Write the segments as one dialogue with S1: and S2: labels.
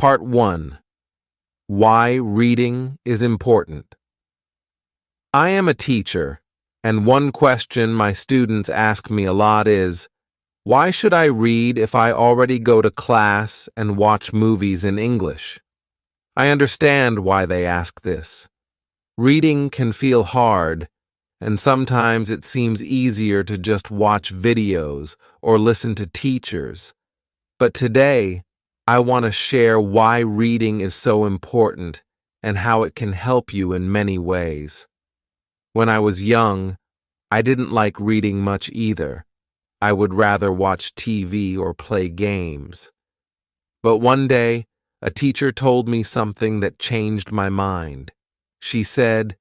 S1: Part 1. Why reading is important. I am a teacher, and one question my students ask me a lot is, why should I read if I already go to class and watch movies in English? I understand why they ask this. Reading can feel hard, and sometimes it seems easier to just watch videos or listen to teachers. But today, I want to share why reading is so important and how it can help you in many ways. When I was young, I didn't like reading much either. I would rather watch TV or play games. But one day, a teacher told me something that changed my mind. She said,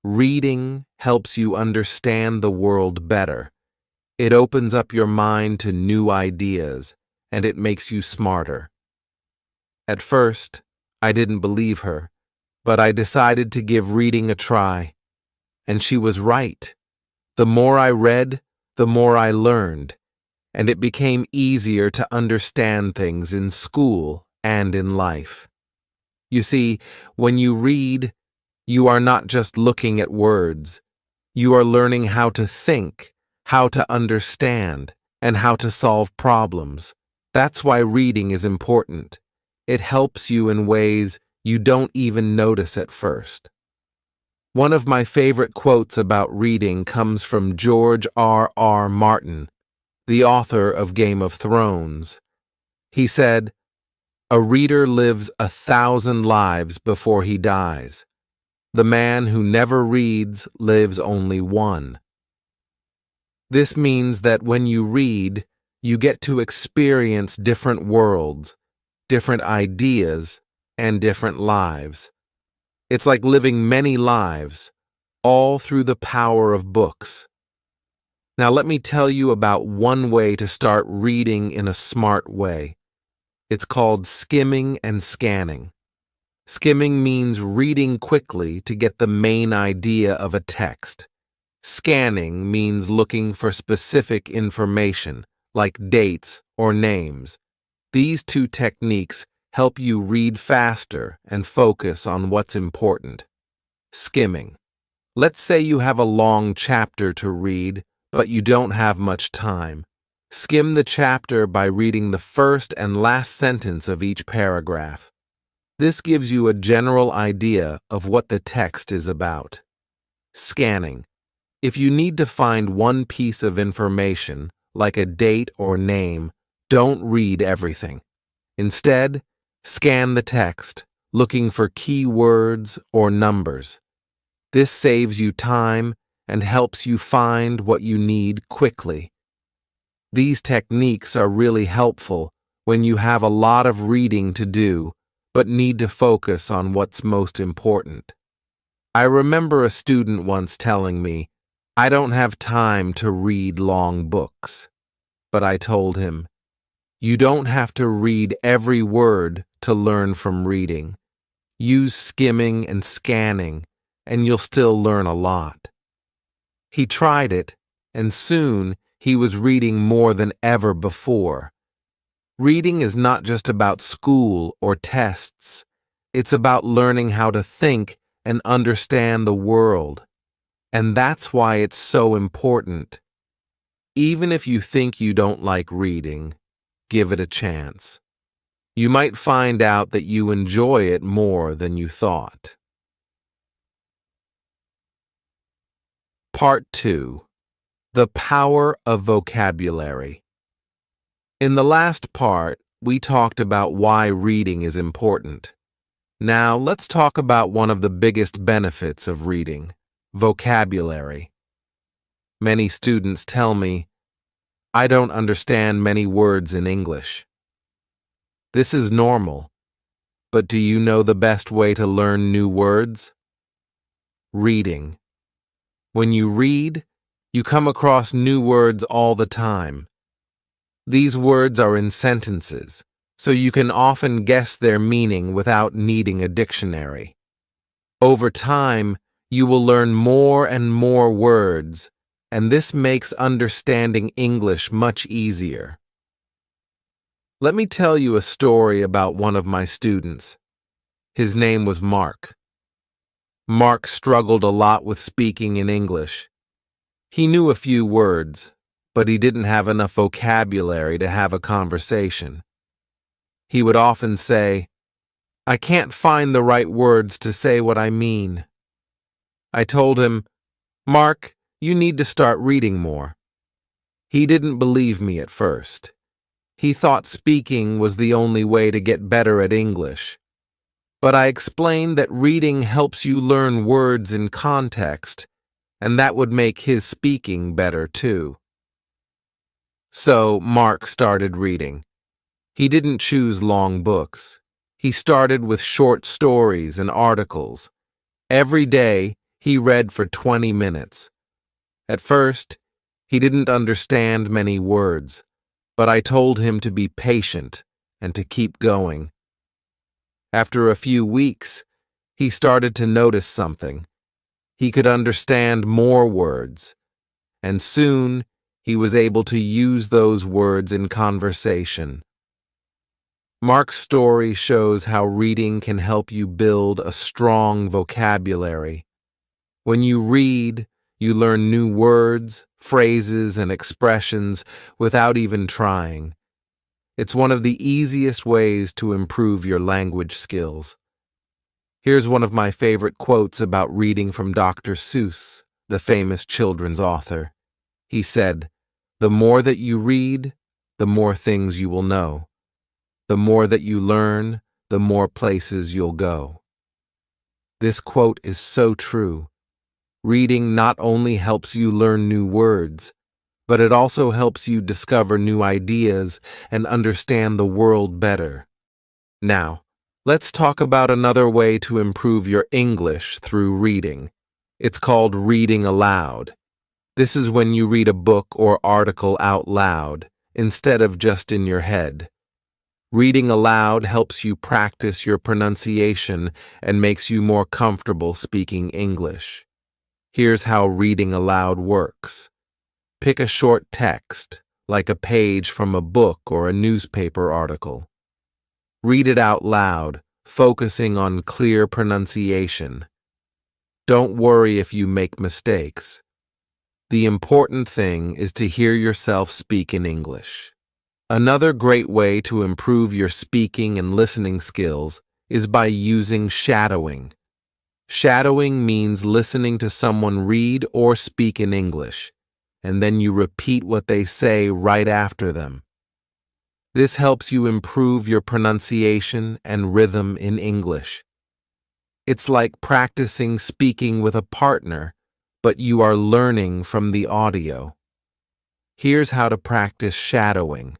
S1: "Reading helps you understand the world better. It opens up your mind to new ideas, and it makes you smarter." At first, I didn't believe her, but I decided to give reading a try. And she was right. The more I read, the more I learned, and it became easier to understand things in school and in life. You see, when you read, you are not just looking at words. You are learning how to think, how to understand, and how to solve problems. That's why reading is important. It helps you in ways you don't even notice at first. One of my favorite quotes about reading comes from George R.R. Martin, the author of Game of Thrones. He said, "A reader lives 1,000 lives before he dies. The man who never reads lives only one." This means that when you read, you get to experience different worlds, different ideas, and different lives. It's like living many lives, all through the power of books. Now let me tell you about one way to start reading in a smart way. It's called skimming and scanning. Skimming means reading quickly to get the main idea of a text. Scanning means looking for specific information, like dates or names. These two techniques help you read faster and focus on what's important. Skimming. Let's say you have a long chapter to read, but you don't have much time. Skim the chapter by reading the first and last sentence of each paragraph. This gives you a general idea of what the text is about. Scanning. If you need to find one piece of information, like a date or name, don't read everything. Instead, scan the text, looking for key words or numbers. This saves you time and helps you find what you need quickly. These techniques are really helpful when you have a lot of reading to do, but need to focus on what's most important. I remember a student once telling me, "I don't have time to read long books." But I told him, "You don't have to read every word to learn from reading. Use skimming and scanning, and you'll still learn a lot." He tried it, and soon he was reading more than ever before. Reading is not just about school or tests. It's about learning how to think and understand the world. And that's why it's so important. Even if you think you don't like reading, give it a chance. You might find out that you enjoy it more than you thought. Part 2. The Power of Vocabulary. In the last part, we talked about why reading is important. Now, let's talk about one of the biggest benefits of reading: vocabulary. Many students tell me, "I don't understand many words in English." This is normal, but do you know the best way to learn new words? Reading. When you read, you come across new words all the time. These words are in sentences, so you can often guess their meaning without needing a dictionary. Over time, you will learn more and more words, and this makes understanding English much easier. Let me tell you a story about one of my students. His name was Mark. Mark struggled a lot with speaking in English. He knew a few words, but he didn't have enough vocabulary to have a conversation. He would often say, "I can't find the right words to say what I mean." I told him, "Mark, you need to start reading more." He didn't believe me at first. He thought speaking was the only way to get better at English. But I explained that reading helps you learn words in context, and that would make his speaking better too. So Mark started reading. He didn't choose long books. He started with short stories and articles. Every day, he read for 20 minutes. At first, he didn't understand many words, but I told him to be patient and to keep going. After a few weeks, he started to notice something. He could understand more words, and soon he was able to use those words in conversation. Mark's story shows how reading can help you build a strong vocabulary. When you read, you learn new words, phrases, and expressions without even trying. It's one of the easiest ways to improve your language skills. Here's one of my favorite quotes about reading from Dr. Seuss, the famous children's author. He said, "The more that you read, the more things you will know. The more that you learn, the more places you'll go." This quote is so true. Reading not only helps you learn new words, but it also helps you discover new ideas and understand the world better. Now, let's talk about another way to improve your English through reading. It's called reading aloud. This is when you read a book or article out loud, instead of just in your head. Reading aloud helps you practice your pronunciation and makes you more comfortable speaking English. Here's how reading aloud works. Pick a short text, like a page from a book or a newspaper article. Read it out loud, focusing on clear pronunciation. Don't worry if you make mistakes. The important thing is to hear yourself speak in English. Another great way to improve your speaking and listening skills is by using shadowing. Shadowing means listening to someone read or speak in English, and then you repeat what they say right after them. This helps you improve your pronunciation and rhythm in English. It's like practicing speaking with a partner, but you are learning from the audio. Here's how to practice shadowing.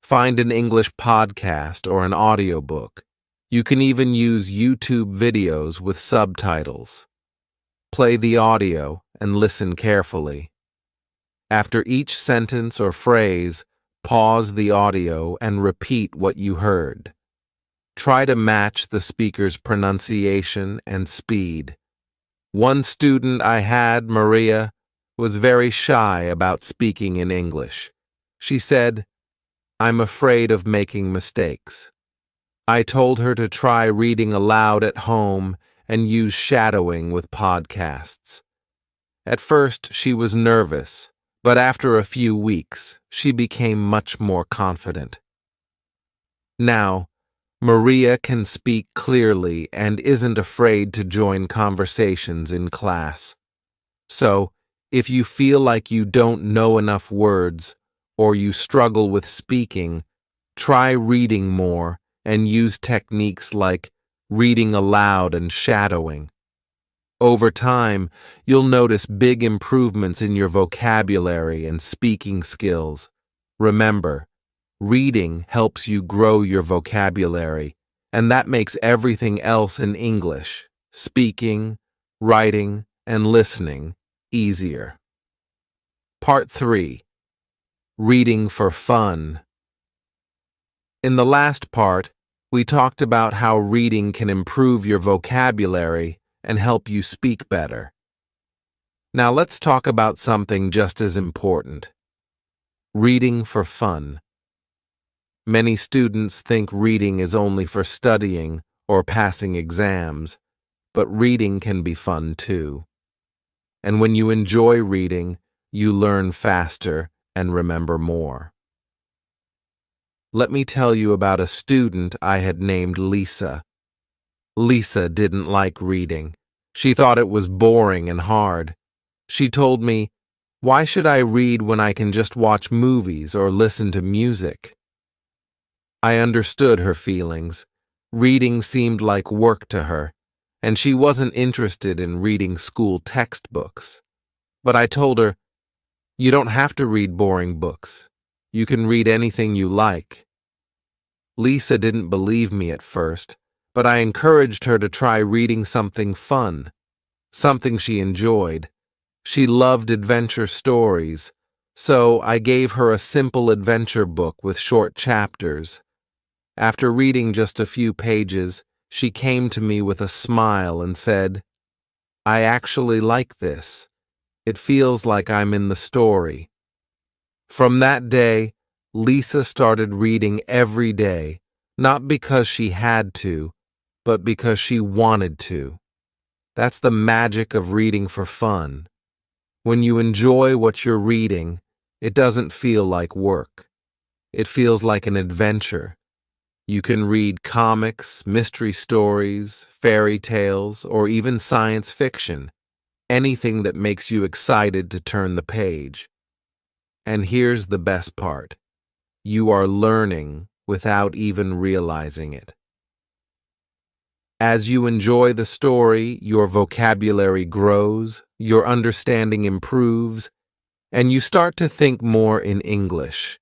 S1: Find an English podcast or an audiobook. You can even use YouTube videos with subtitles. Play the audio and listen carefully. After each sentence or phrase, pause the audio and repeat what you heard. Try to match the speaker's pronunciation and speed. One student I had, Maria, was very shy about speaking in English. She said, "I'm afraid of making mistakes." I told her to try reading aloud at home and use shadowing with podcasts. At first, she was nervous, but after a few weeks, she became much more confident. Now, Maria can speak clearly and isn't afraid to join conversations in class. So, if you feel like you don't know enough words or you struggle with speaking, try reading more and use techniques like reading aloud and shadowing. Over time, you'll notice big improvements in your vocabulary and speaking skills. Remember, reading helps you grow your vocabulary, and that makes everything else in English, speaking, writing, and listening, easier. Part 3. Reading for fun. In the last part, we talked about how reading can improve your vocabulary and help you speak better. Now let's talk about something just as important. Reading for fun. Many students think reading is only for studying or passing exams, but reading can be fun too. And when you enjoy reading, you learn faster and remember more. Let me tell you about a student I had named Lisa. Lisa didn't like reading. She thought it was boring and hard. She told me, "Why should I read when I can just watch movies or listen to music?" I understood her feelings. Reading seemed like work to her, and she wasn't interested in reading school textbooks. But I told her, "You don't have to read boring books. You can read anything you like." Lisa didn't believe me at first, but I encouraged her to try reading something fun, something she enjoyed. She loved adventure stories, so I gave her a simple adventure book with short chapters. After reading just a few pages, she came to me with a smile and said, "I actually like this. It feels like I'm in the story." From that day, Lisa started reading every day, not because she had to, but because she wanted to. That's the magic of reading for fun. When you enjoy what you're reading, it doesn't feel like work. It feels like an adventure. You can read comics, mystery stories, fairy tales, or even science fiction, anything that makes you excited to turn the page. And here's the best part. You are learning without even realizing it. As you enjoy the story, your vocabulary grows, your understanding improves, and you start to think more in English.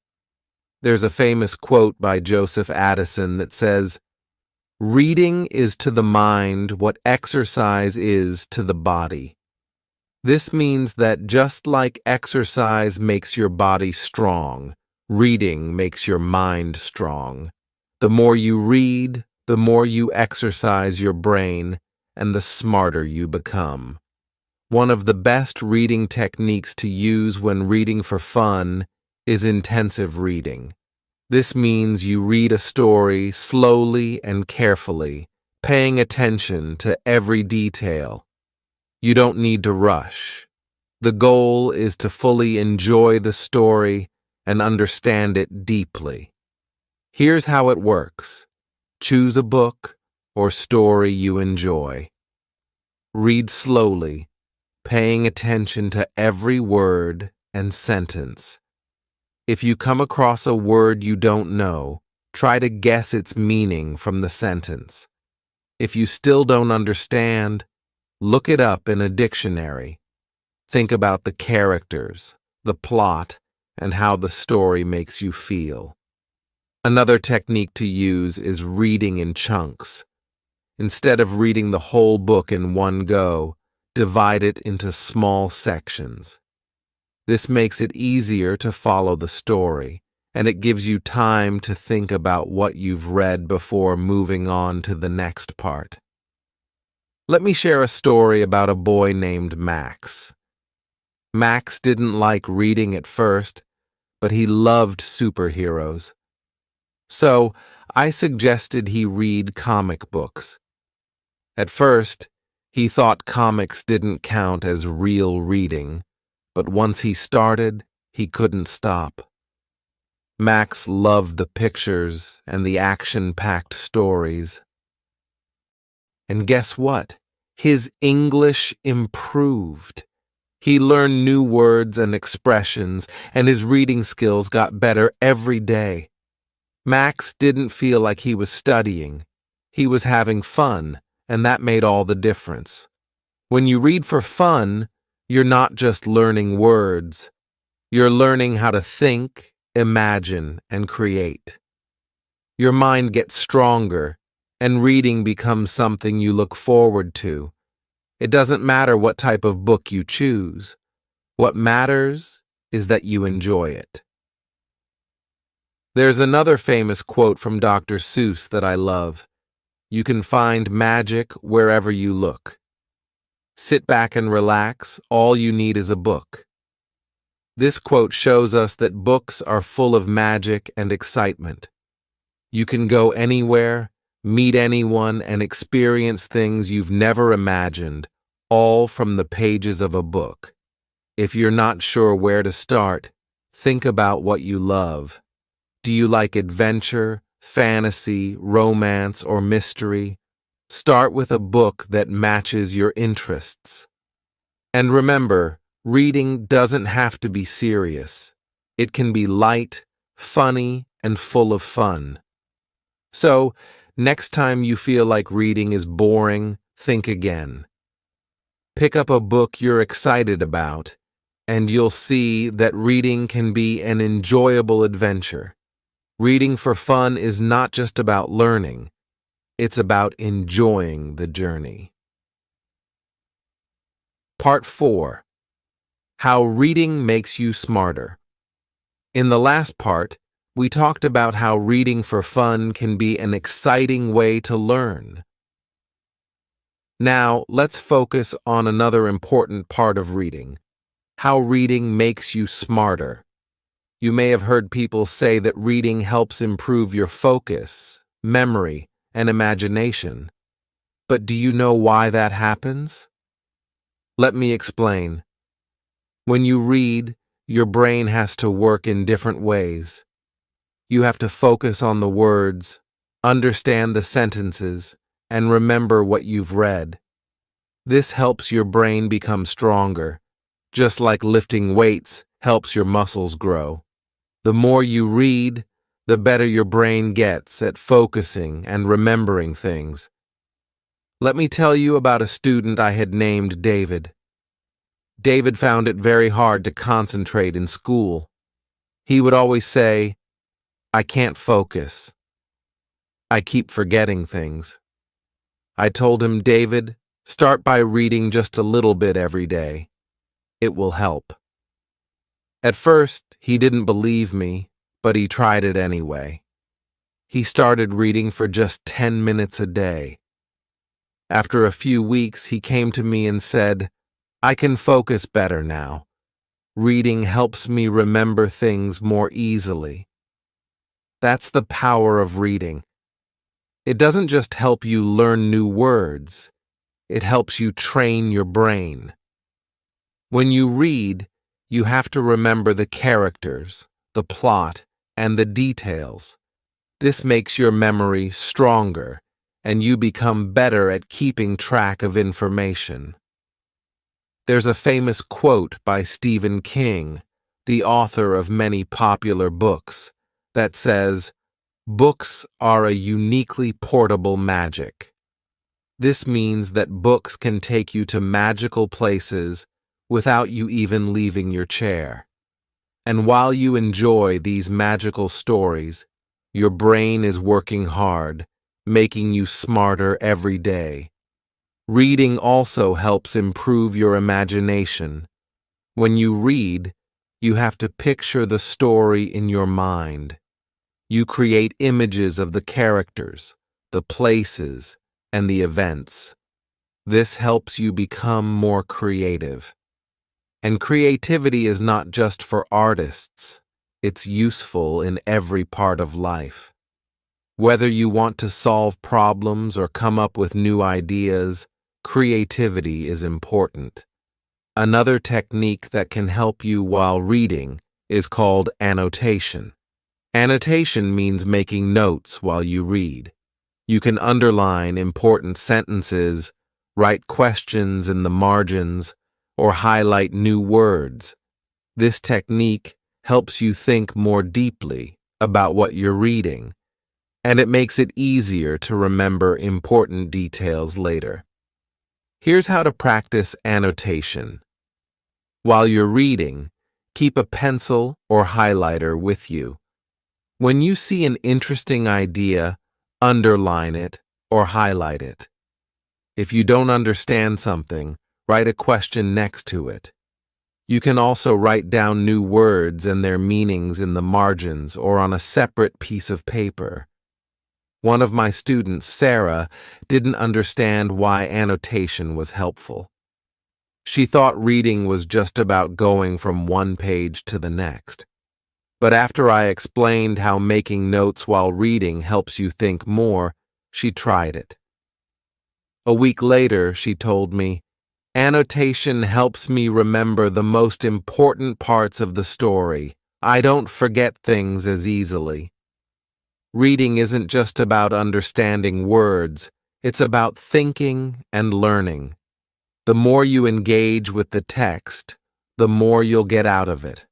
S1: There's a famous quote by Joseph Addison that says, "Reading is to the mind what exercise is to the body." This means that just like exercise makes your body strong, reading makes your mind strong. The more you read, the more you exercise your brain, and the smarter you become. One of the best reading techniques to use when reading for fun is intensive reading. This means you read a story slowly and carefully, paying attention to every detail. You don't need to rush. The goal is to fully enjoy the story and understand it deeply. Here's how it works. Choose a book or story you enjoy. Read slowly, paying attention to every word and sentence. If you come across a word you don't know, try to guess its meaning from the sentence. If you still don't understand, look it up in a dictionary. Think about the characters, the plot, and how the story makes you feel. Another technique to use is reading in chunks. Instead of reading the whole book in one go, divide it into small sections. This makes it easier to follow the story, and it gives you time to think about what you've read before moving on to the next part. Let me share a story about a boy named Max. Max didn't like reading at first, but he loved superheroes. So, I suggested he read comic books. At first, he thought comics didn't count as real reading, but once he started, he couldn't stop. Max loved the pictures and the action-packed stories. And guess what? His English improved. He learned new words and expressions, and his reading skills got better every day. Max didn't feel like he was studying. He was having fun, and that made all the difference. When you read for fun, you're not just learning words. You're learning how to think, imagine, and create. Your mind gets stronger, and reading becomes something you look forward to. It doesn't matter what type of book you choose. What matters is that you enjoy it. There's another famous quote from Dr. Seuss that I love. You can find magic wherever you look. Sit back and relax. All you need is a book. This quote shows us that books are full of magic and excitement. You can go anywhere, meet anyone, and experience things you've never imagined, all from the pages of a book. If you're not sure where to start, think about what you love. Do you like adventure, fantasy, romance, or mystery? Start with a book that matches your interests. And remember, reading doesn't have to be serious. It can be light, funny, and full of fun. So, next time you feel like reading is boring, think again. Pick up a book you're excited about, and you'll see that reading can be an enjoyable adventure. Reading for fun is not just about learning, it's about enjoying the journey. Part 4. How reading makes you smarter. In the last part, we talked about how reading for fun can be an exciting way to learn. Now, let's focus on another important part of reading: how reading makes you smarter. You may have heard people say that reading helps improve your focus, memory, and imagination. But do you know why that happens? Let me explain. When you read, your brain has to work in different ways. You have to focus on the words, understand the sentences, and remember what you've read. This helps your brain become stronger, just like lifting weights helps your muscles grow. The more you read, the better your brain gets at focusing and remembering things. Let me tell you about a student I had named David. David found it very hard to concentrate in school. He would always say, "I can't focus. I keep forgetting things." I told him, "David, start by reading just a little bit every day. It will help." At first, he didn't believe me, but he tried it anyway. He started reading for just 10 minutes a day. After a few weeks, he came to me and said, "I can focus better now. Reading helps me remember things more easily." That's the power of reading. It doesn't just help you learn new words, it helps you train your brain. When you read, you have to remember the characters, the plot, and the details. This makes your memory stronger, and you become better at keeping track of information. There's a famous quote by Stephen King, the author of many popular books, that says, "Books are a uniquely portable magic." This means that books can take you to magical places without you even leaving your chair. And while you enjoy these magical stories, your brain is working hard, making you smarter every day. Reading also helps improve your imagination. When you read, you have to picture the story in your mind. You create images of the characters, the places, and the events. This helps you become more creative. And creativity is not just for artists. It's useful in every part of life. Whether you want to solve problems or come up with new ideas, creativity is important. Another technique that can help you while reading is called annotation. Annotation means making notes while you read. You can underline important sentences, write questions in the margins, or highlight new words. This technique helps you think more deeply about what you're reading, and it makes it easier to remember important details later. Here's how to practice annotation. While you're reading, keep a pencil or highlighter with you. When you see an interesting idea, underline it or highlight it. If you don't understand something, write a question next to it. You can also write down new words and their meanings in the margins or on a separate piece of paper. One of my students, Sarah, didn't understand why annotation was helpful. She thought reading was just about going from one page to the next. But after I explained how making notes while reading helps you think more, she tried it. A week later, she told me, "Annotation helps me remember the most important parts of the story. I don't forget things as easily." Reading isn't just about understanding words, it's about thinking and learning. The more you engage with the text, the more you'll get out of it.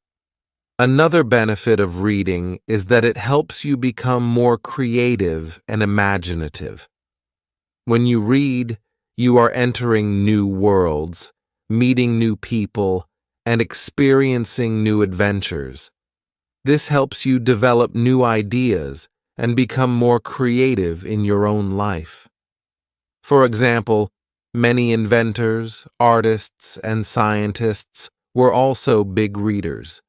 S1: Another benefit of reading is that it helps you become more creative and imaginative. When you read, you are entering new worlds, meeting new people, and experiencing new adventures. This helps you develop new ideas and become more creative in your own life. For example, many inventors, artists, and scientists were also big readers.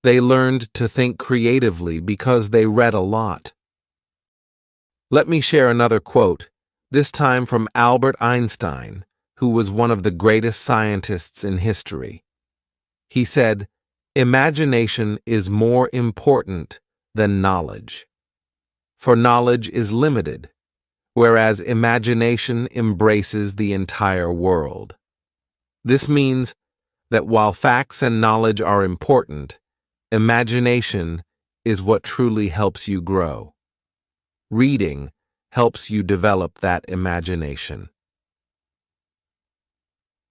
S1: They learned to think creatively because they read a lot. Let me share another quote, this time from Albert Einstein, who was one of the greatest scientists in history. He said, "Imagination is more important than knowledge. For knowledge is limited, whereas imagination embraces the entire world." This means that while facts and knowledge are important, imagination is what truly helps you grow. Reading helps you develop that imagination.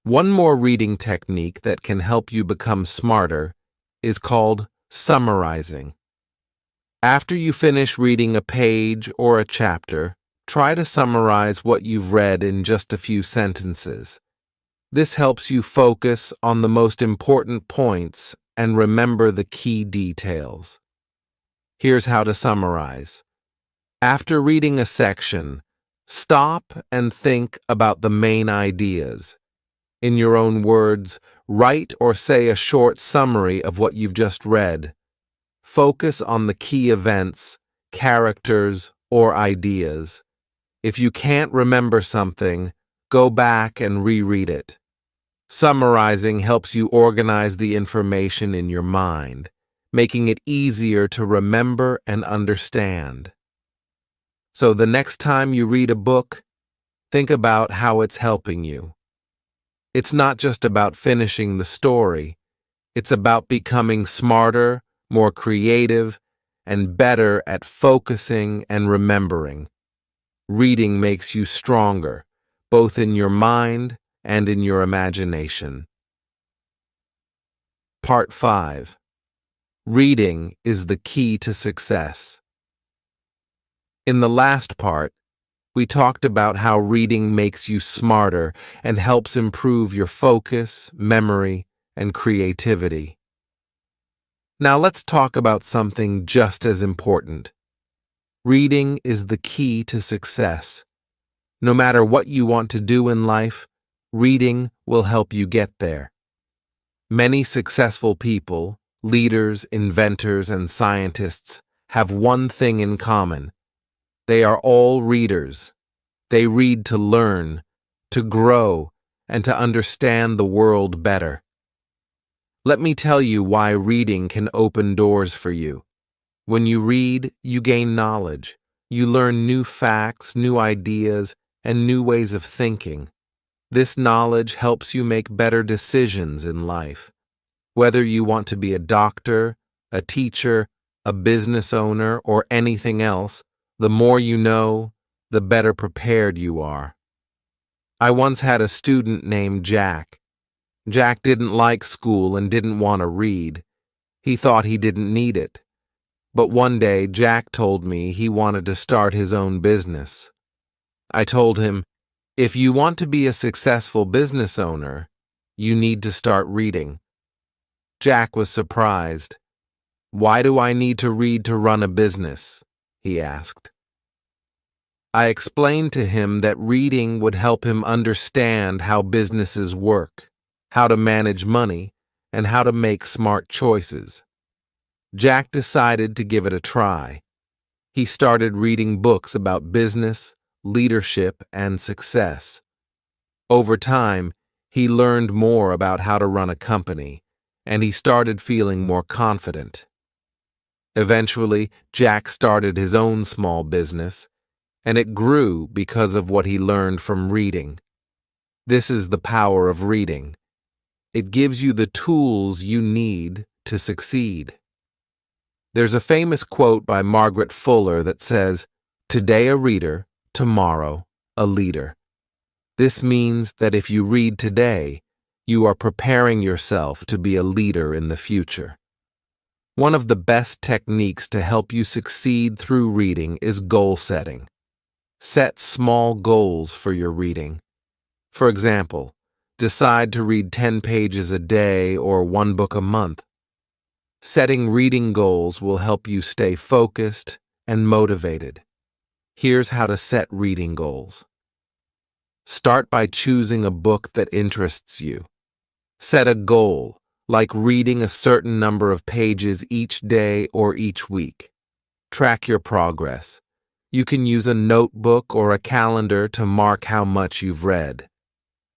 S1: One more reading technique that can help you become smarter is called summarizing. After you finish reading a page or a chapter, try to summarize what you've read in just a few sentences. This helps you focus on the most important points and remember the key details. Here's how to summarize. After reading a section, stop and think about the main ideas. In your own words, write or say a short summary of what you've just read. Focus on the key events, characters, or ideas. If you can't remember something, go back and reread it. Summarizing helps you organize the information in your mind, making it easier to remember and understand. So the next time you read a book, think about how it's helping you. It's not just about finishing the story, it's about becoming smarter, more creative, and better at focusing and remembering. Reading makes you stronger, both in your mind and in your imagination. Part 5. Reading is the key to success. In the last part, we talked about how reading makes you smarter and helps improve your focus, memory, and creativity. Now let's talk about something just as important. Reading is the key to success. No matter what you want to do in life, reading will help you get there. Many successful people, leaders, inventors, and scientists have one thing in common. They are all readers. They read to learn, to grow, and to understand the world better. Let me tell you why reading can open doors for you. When you read, you gain knowledge. You learn new facts, new ideas, and new ways of thinking. This knowledge helps you make better decisions in life. Whether you want to be a doctor, a teacher, a business owner, or anything else, the more you know, the better prepared you are. I once had a student named Jack. Jack didn't like school and didn't want to read. He thought he didn't need it. But one day, Jack told me he wanted to start his own business. I told him, "If you want to be a successful business owner, you need to start reading." Jack was surprised. "Why do I need to read to run a business?" he asked. I explained to him that reading would help him understand how businesses work, how to manage money, and how to make smart choices. Jack decided to give it a try. He started reading books about business, leadership, and success. Over time, he learned more about how to run a company, and he started feeling more confident. Eventually, Jack started his own small business, and it grew because of what he learned from reading. This is the power of reading. It gives you the tools you need to succeed. There's a famous quote by Margaret Fuller that says, "Today a reader, tomorrow a leader." This means that if you read today, you are preparing yourself to be a leader in the future. One of the best techniques to help you succeed through reading is goal setting. Set small goals for your reading. For example, decide to read 10 pages a day or one book a month. Setting reading goals will help you stay focused and motivated. Here's how to set reading goals. Start by choosing a book that interests you. Set a goal, like reading a certain number of pages each day or each week. Track your progress. You can use a notebook or a calendar to mark how much you've read.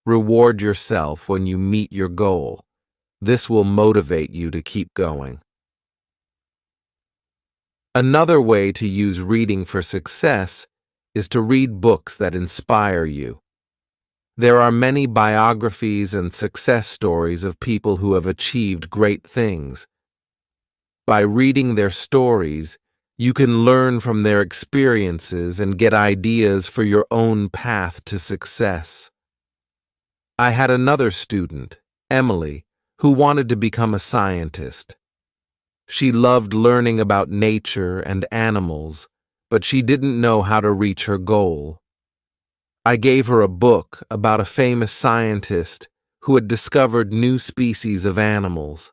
S1: Reward yourself when you meet your goal. This will motivate you to keep going. Another way to use reading for success is to read books that inspire you. There are many biographies and success stories of people who have achieved great things. By reading their stories, you can learn from their experiences and get ideas for your own path to success. I had another student, Emily, who wanted to become a scientist. She loved learning about nature and animals, but she didn't know how to reach her goal. I gave her a book about a famous scientist who had discovered new species of animals.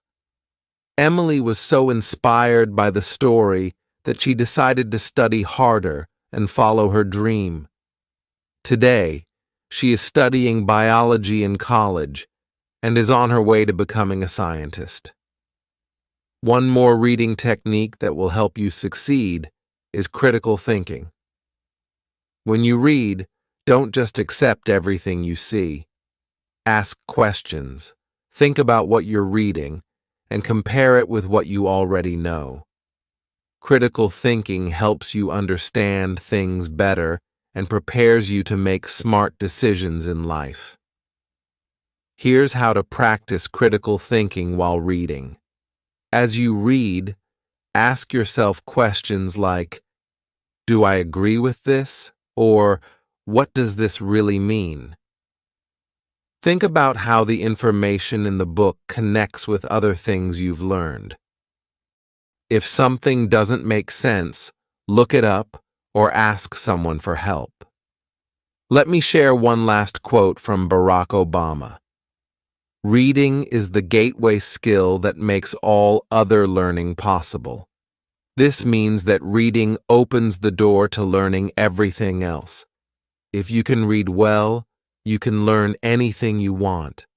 S1: Emily was so inspired by the story that she decided to study harder and follow her dream. Today, she is studying biology in college and is on her way to becoming a scientist. One more reading technique that will help you succeed is critical thinking. When you read, don't just accept everything you see. Ask questions, think about what you're reading, and compare it with what you already know. Critical thinking helps you understand things better and prepares you to make smart decisions in life. Here's how to practice critical thinking while reading. As you read, ask yourself questions like, "Do I agree with this?" or "What does this really mean?" Think about how the information in the book connects with other things you've learned. If something doesn't make sense, look it up or ask someone for help. Let me share one last quote from Barack Obama. "Reading is the gateway skill that makes all other learning possible." This means that reading opens the door to learning everything else. If you can read well, you can learn anything you want.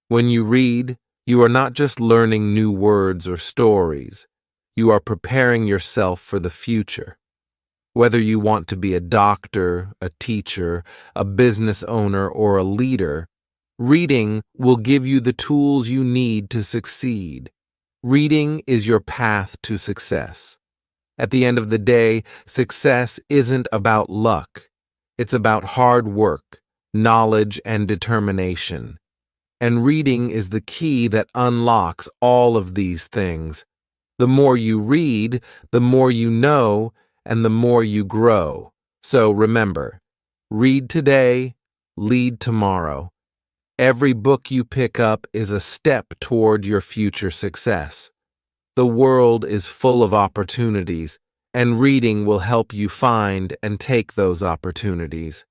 S1: When you read, you are not just learning new words or stories. You are preparing yourself for the future. Whether you want to be a doctor, a teacher, a business owner, or a leader, reading will give you the tools you need to succeed. Reading is your path to success. At the end of the day, success isn't about luck. It's about hard work, knowledge, and determination. And reading is the key that unlocks all of these things. The more you read, the more you know, and the more you grow. So remember, read today, lead tomorrow. Every book you pick up is a step toward your future success. The world is full of opportunities, and reading will help you find and take those opportunities.